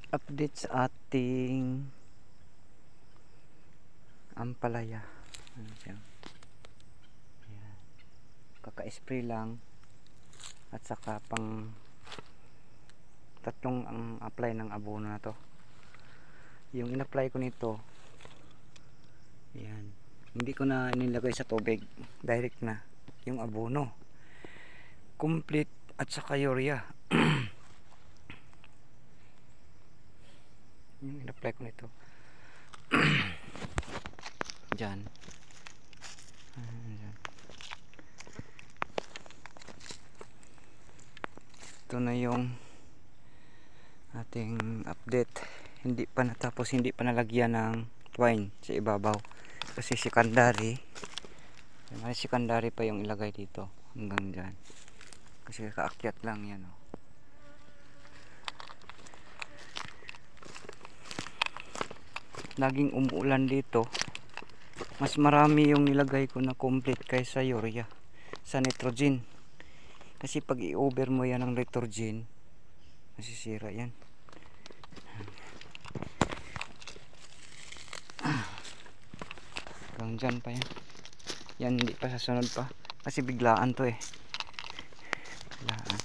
update sa ating ampalaya. Ano siya? Ayan. Kaka-spray lang at saka pang tatlong ang apply ng abono na to. Yung in-apply ko nito, ayan, hindi ko na nilagay sa tubig, direct na yung abono complete at saka urea. Yung in-apply ko nito dyan. Ayan. Ito na yung ating update. Hindi pa natapos, hindi pa nalagyan ng twine sa ibabaw kasi secondary pa yung ilagay dito hanggang dyan kasi kaakyat lang yan, oh. Laging umuulan dito, mas marami yung nilagay ko na complete kaysa urea sa nitrogen kasi pag i-over mo yan ng nitrogen masisira yan. Hanggang dyan pa yan. Yan hindi pa sasunod pa kasi biglaan to eh. Biglaan.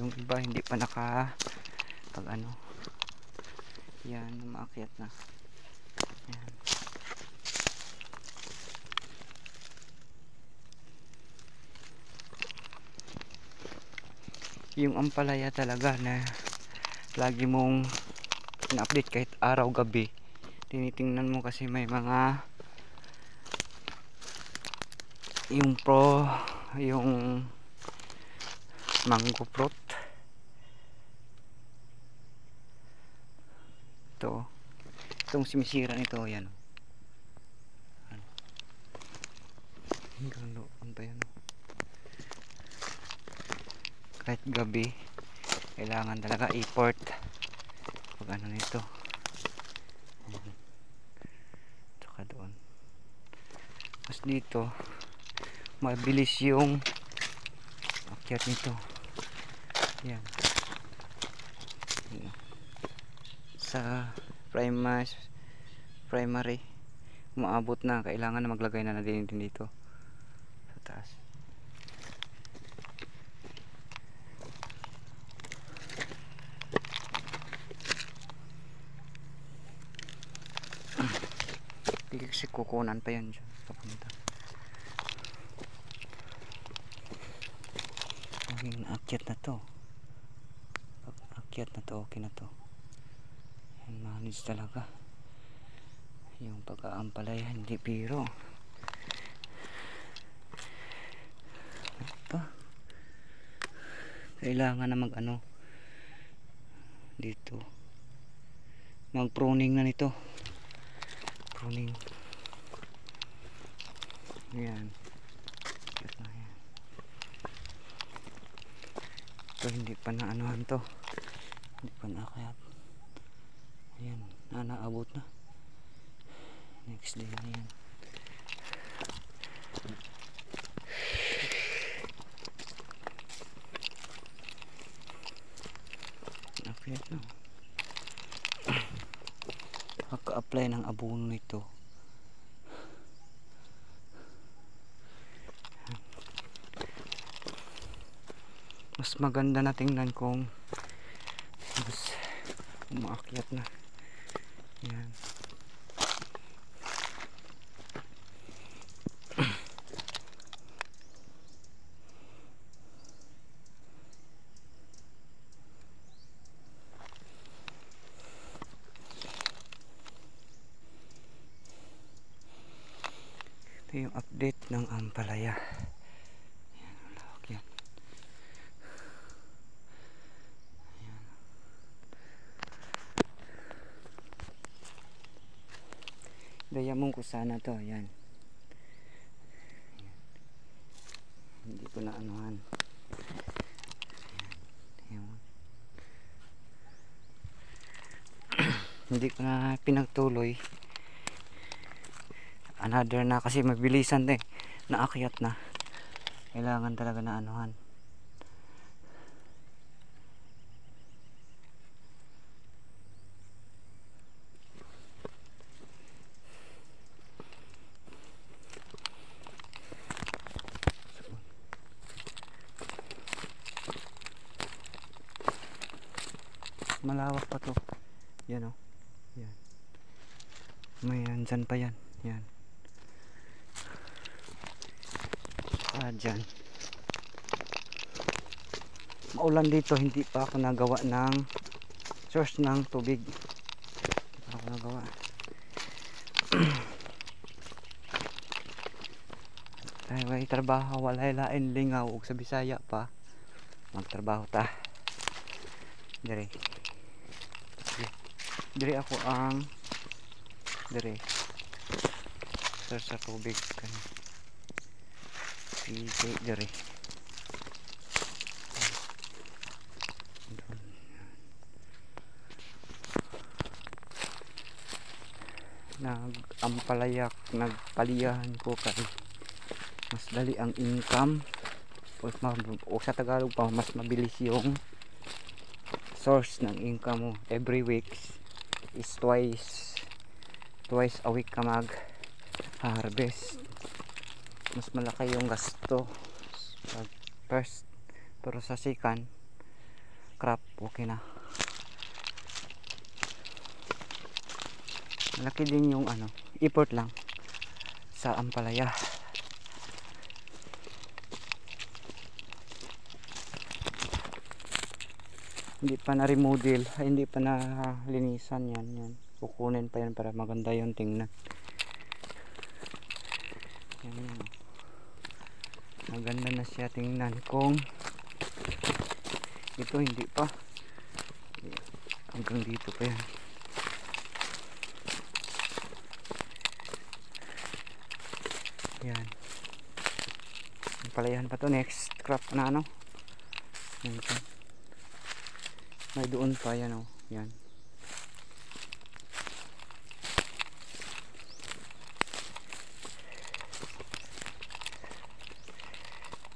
Yung iba hindi pa naka pag ano. Yan, maakyat na. Yan. Yung ampalaya talaga na lagi mong in-update kahit araw gabi. Tinitingnan mo kasi may mga yung mango fruit. Itong simisira nito, yan. Hanggang doon pa yan. Kahit gabi kailangan talaga i-port pag ano nito. Tsaka doon. Mas dito mabilis yung akyat nito. Yan. Sa primary umaabot na, kailangan na maglagay na din dito sa taas. Hindi kasi kukunan pa yan dyan papunta. Maging akyat na to. Pag akyat na to, okay na to. Yan, manage talaga yung pag-aampalaya, hindi biro. Ito kailangan na mag ano dito, mag pruning na nito, pruning. Yan, ito hindi pa na anuhan to, hindi pa nakayat. Ayan, naabot na. Next day na yan. Apply na. Pagka-apply ng abono nito, mas maganda na tingnan kung mas umaakyat na. Yan. Ito yung update ng ampalaya. Yan, malawak yan. Ayan. Dayamong ko sana to. Yan. Hindi ko na anuhan. Ayan. Hindi ko na pinagtuloy. Another na kasi mabilisan eh, naakyat na, kailangan talaga na anuhan. malawak pa to. Yan oh. Yan. May andyan pa yan. Yan. Dyan. Maulan dito, hindi pa ako nagawa ng source ng tubig. Hindi pa ako nagawa. Ay, may trabaho, walay lain lingaw ug sa Bisaya pa. Magtrabaho ta. Dire. Dire ako ang dire. Source sa tubig kan. Dire. Nagpaliyahan ko kay mas dali ang income o sa Tagalog pa mas mabilis yung source ng income mo. Every week is twice a week ka mag harvest. Mas malaki yung gasto pag first, pero sa second crop okay na. Malaki din yung effort lang sa ampalaya. Hindi pa na remodel, hindi pa na linisan yan. Kukunin pa yan para maganda yung tingnan. Yan. Maganda na siya tingnan. Kung ito hindi pa, hanggang dito pa yan. Yan. Palayahan pa to, next crop na yan. May doon pa yan yan.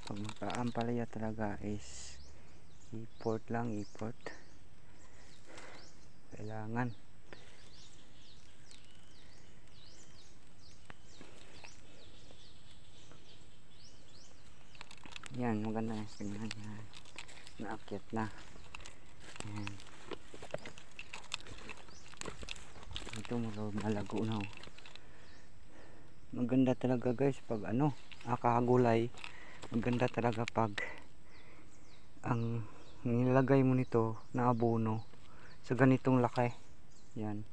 Pag magkaampalaya talaga is effort lang, effort. Kailangan yan, maganda yung tingnan yan. Naakyat na yan. Ito malago na maganda talaga guys pag kakagulay. Maganda talaga pag ang nilagay mo nito na abono sa ganitong laki. Yan,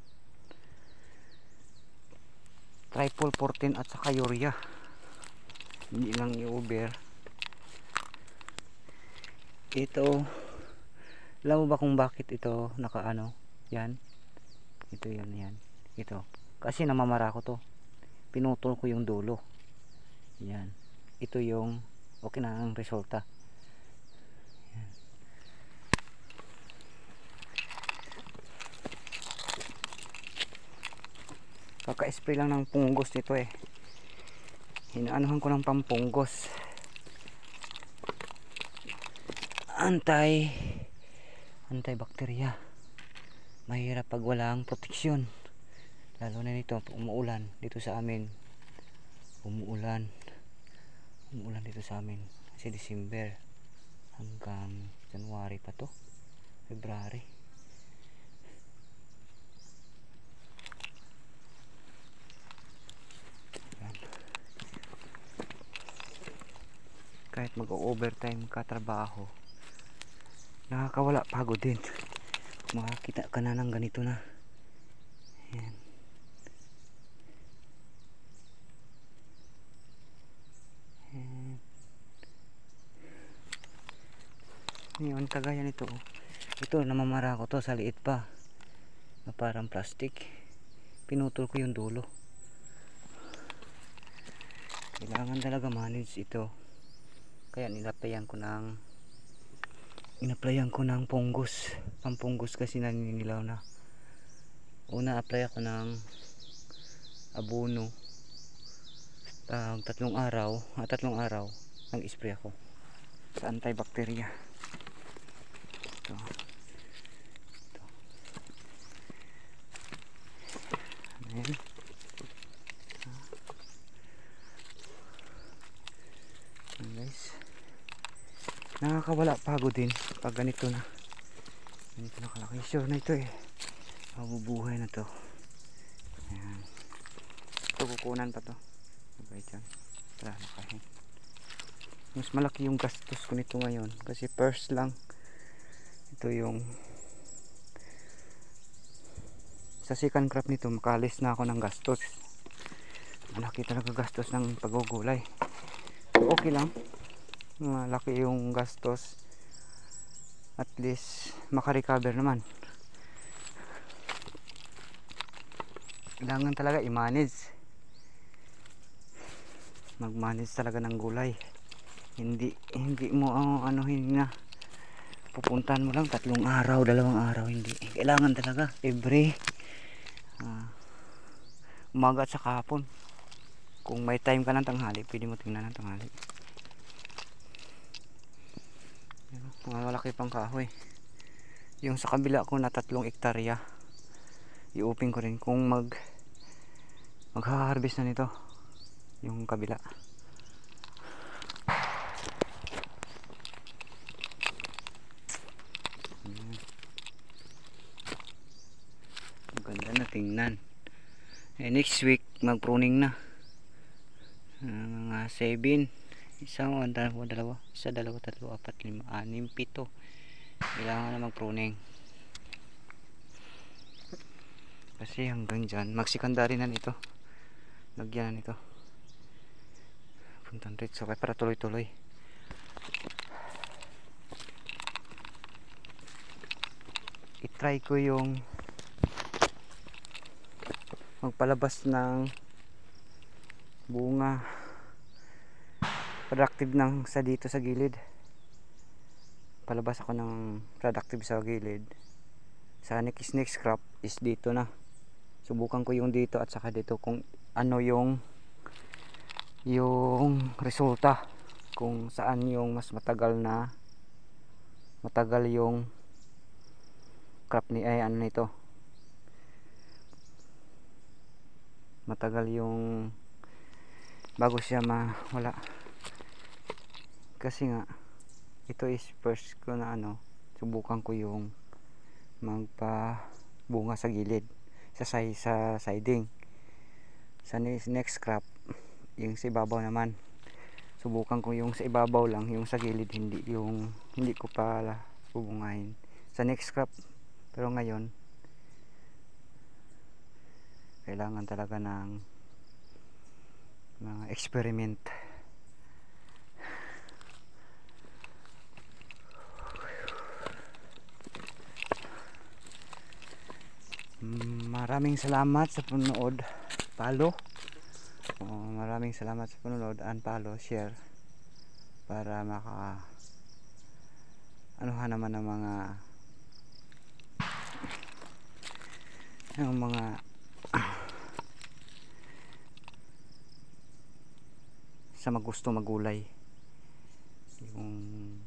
triple 14 at saka urea, hindi lang i-over. Ito, alam mo ba kung bakit ito yan, ito yan ito kasi namamara ko to, pinutol ko yung dulo. Yan, ito yung okay na ang resulta. Yan. Kaka-spray lang ng punggos nito hinaanuhan ko ng pampunggos, antibacteria. Mahirap pag walang proteksyon, lalo na nito umuulan dito sa amin. Umuulan dito sa amin kasi December hanggang January pa to, February. Yan. Kahit mag-overtime ka trabaho, nakakawala pagod din. Makakita ka na ng ganito na. Yan. Ngayon kagaya nito, ito namamara ko to sa liit pa na parang plastic, pinutol ko yung dulo. Kailangan talaga manage ito, kaya inaplayan ko ng punggos, pampunggos kasi naninilaw na. Una apply ako ng abono, 3 araw nag-spray ako sa antibacteria. Ito. Ayan. Ayan guys, nakakawala pagod din pag ganito na. Ganito na kalaki. Sure na ito eh. Mabubuhay na to. Ayan. Ito kukunan pa to. Okay dyan. Tara nakahin. Mas malaki yung gastos ko nito ngayon. Kasi first lang. Ito yung sa second crop nito makalis na ako ng gastos. Malaki talaga gastos ng paggugulay. Okay lang. Malaki yung gastos. At least makarecover naman. Kailangan talaga i-manage. Mag-manage talaga ng gulay. Hindi mo anuhin na pupuntahan mo lang 3 araw, 2 araw, hindi. Kailangan talaga every umaga at saka hapon. Kung may time ka ng tanghali, pwede mo tingnan ng tanghali. Malaki pang kahoy. Yung sa kabila ko na 3 hektarya, i-open ko rin kung magha-harvest na nito yung kabila. Maganda na tingnan. Next week mag pruning na. Mga 7, isang, dalawa, 1, 2, 3, 4, 5, 6, 7. Kailangan na mag pruning. Kasi hanggang dyan mag-secondary na nito. Lagyan na nito. Puntan rito so, para tuloy-tuloy. I-try ko yung magpalabas ng bunga productive ng sa dito sa gilid. Palabas ako ng productive sa gilid. Sa next crop is dito na. Subukan ko yung dito at saka dito kung ano yung resulta, kung saan yung mas matagal yung crop ni ay ano nito. Matagal yung bago siya mawala. Kasi nga ito is first ko na subukan ko yung magpa-bunga sa gilid, sa siding. Sa next crop, yung sa ibabaw naman, subukan ko yung sa ibabaw lang, yung sa gilid hindi ko pala bubungahin sa next crop. Pero ngayon kailangan talaga ng mga experiment. Maraming salamat sa panonood. Maraming salamat sa panonood and follow, share para anuhan naman ng mga sa magusto magulay yung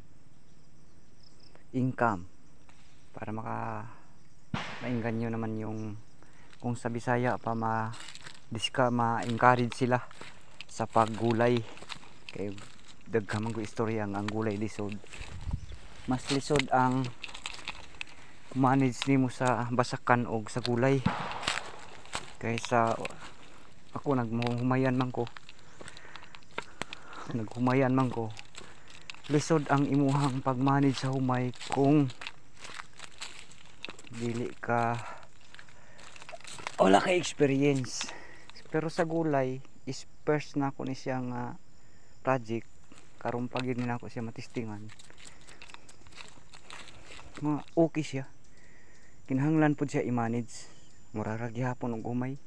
income para maingganyo naman yung kung sa Bisaya pa ma-encourage sila sa paggulay. Kay daghamang ko istorya ang gulay lisod. Mas lisod ang manage nimo sa basakan og sa gulay kaysa ako naghumayan man ko. Lisod ang imuhang pag-manage sa humay kung dili ka wala ka experience. Pero sa gulay is first na ko ni siya nga project karon pagid na ako siya matistingan. Okay siya. Kinahanglan pud siya i-manage. Murarag gyapon og humay.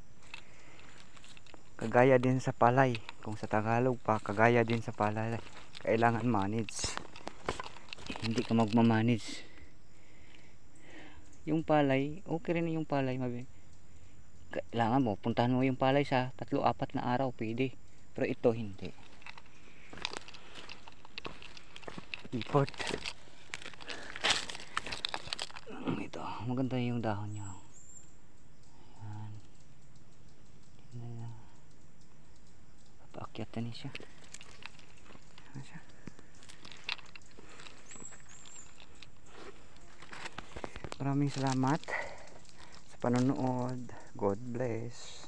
Kagaya din sa palay. Kung sa Tagalog pa, kagaya din sa palay. Kailangan manage. Hindi ka magmamanage. Yung palay, okay rin yung palay. Kailangan mo, puntahan mo yung palay sa 3-4 na araw, pwede. Pero ito hindi. Import. Ito, maganda yung dahon niya. Ayan. Papaakyat na siya. Ayan siya. Maraming salamat sa panonood. God bless.